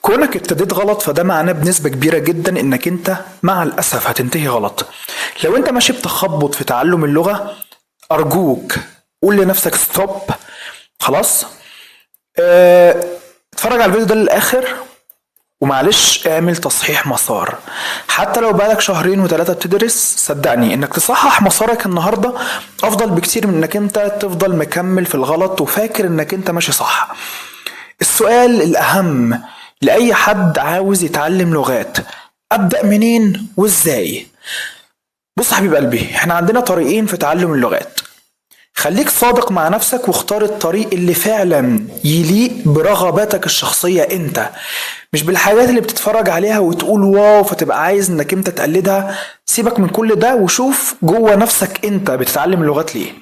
كونك ابتديت غلط فده معناه بنسبة كبيرة جدا انك انت مع الاسف هتنتهي غلط. لو انت ماشي بتخبط في تعلم اللغة، ارجوك قول لنفسك ستوب. خلاص. اتفرج على الفيديو ده للاخر ومعلش اعمل تصحيح مسار. حتى لو بقالك شهرين و3 بتدرس، صدقني انك تصحح مسارك النهاردة افضل بكتير من انك انت تفضل مكمل في الغلط وفاكر انك انت ماشي صح. السؤال الاهم لأي حد عاوز يتعلم لغات، أبدأ منين وإزاي؟ بص حبيب قلبي، احنا عندنا طريقين في تعلم اللغات. خليك صادق مع نفسك واختار الطريق اللي فعلا يليق برغباتك الشخصية انت، مش بالحاجات اللي بتتفرج عليها وتقول واو فتبقى عايز انك انت تقلدها. سيبك من كل ده وشوف جوه نفسك انت بتتعلم اللغات ليه.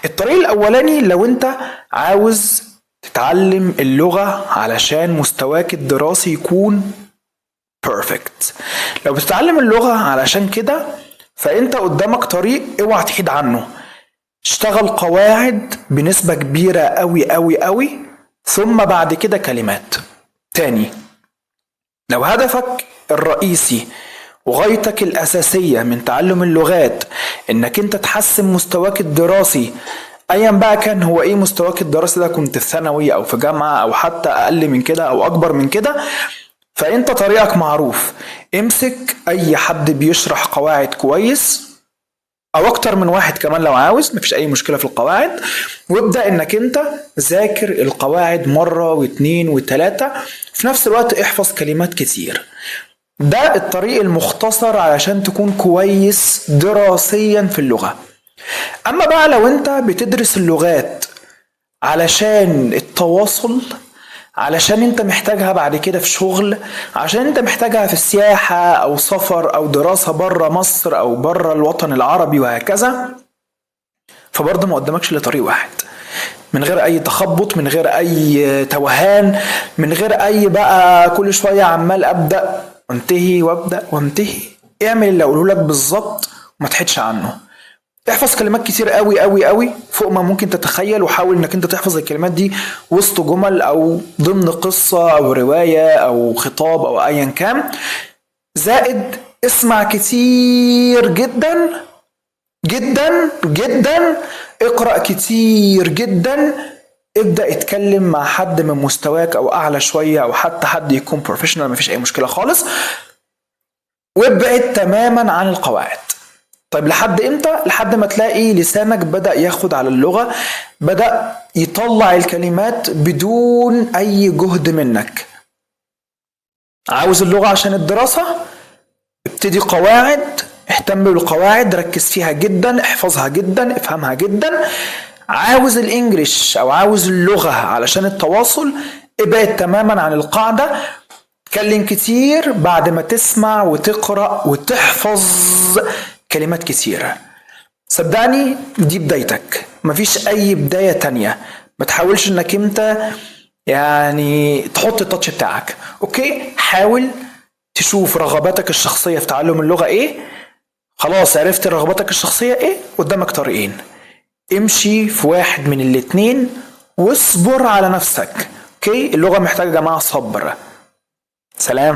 الطريق الاولاني لو انت عاوز تتعلم اللغة علشان مستواك الدراسي يكون بيرفكت. لو بتتعلم اللغة علشان كده فانت قدامك طريق اوعى تحيد عنه. اشتغل قواعد بنسبة كبيرة قوي قوي قوي، ثم بعد كده كلمات. تاني، لو هدفك الرئيسي وغايتك الأساسية من تعلم اللغات انك انت تحسن مستواك الدراسي، ايا بقى كان هو ايه مستواك الدراسي ده، كنت في ثانوي او في جامعة او حتى اقل من كده او اكبر من كده، فانت طريقك معروف. امسك اي حد بيشرح قواعد كويس او اكتر من واحد كمان لو عاوز، مفيش اي مشكلة في القواعد، وابدأ انك انت ذاكر القواعد مرة واثنين وثلاثة، في نفس الوقت احفظ كلمات كتير. ده الطريق المختصر علشان تكون كويس دراسيا في اللغة. اما بقى لو انت بتدرس اللغات علشان التواصل، علشان انت محتاجها بعد كده في شغل، عشان انت محتاجها في السياحة او سفر او دراسة برا مصر او برا الوطن العربي وهكذا، فبرضه ما قدامكش الا طريق واحد، من غير اي تخبط، من غير اي توهان، من غير اي بقى كل شوية عمال ابدأ وانتهي وابدأ وانتهي. اعمل اللي اقوله لك بالظبط وما تحدش عنه. احفظ كلمات كتير قوي قوي قوي فوق ما ممكن تتخيل، وحاول انك انت تحفظ الكلمات دي وسط جمل او ضمن قصة او رواية او خطاب او ايا كان. زائد اسمع كتير جدا جدا جدا، اقرأ كتير جدا، ابدأ اتكلم مع حد من مستواك او اعلى شوية او حتى حد يكون بروفيشنال، مفيش اي مشكلة خالص، وابعد تماما عن القواعد. طيب لحد امتى؟ لحد ما تلاقي لسانك بدأ ياخد على اللغة، بدأ يطلع الكلمات بدون اي جهد منك. عاوز اللغة عشان الدراسة؟ ابتدي قواعد، اهتم بالقواعد، ركز فيها جدا، احفظها جدا، افهمها جدا. عاوز الانجليش او عاوز اللغة علشان التواصل؟ ابعد تماما عن القاعدة، اتكلم كتير بعد ما تسمع وتقرأ وتحفظ كلمات كتيرة. صدقني دي بدايتك، مفيش اي بداية تانية. ما تحاولش انك انت يعني تحط التاتش بتاعك. اوكي، حاول تشوف رغباتك الشخصية في تعلم اللغة ايه. خلاص عرفت رغباتك الشخصية ايه، قدامك طريقين، امشي في واحد من الاتنين واصبر على نفسك. اوكي، اللغة محتاجة يا جماعة صبر. سلام.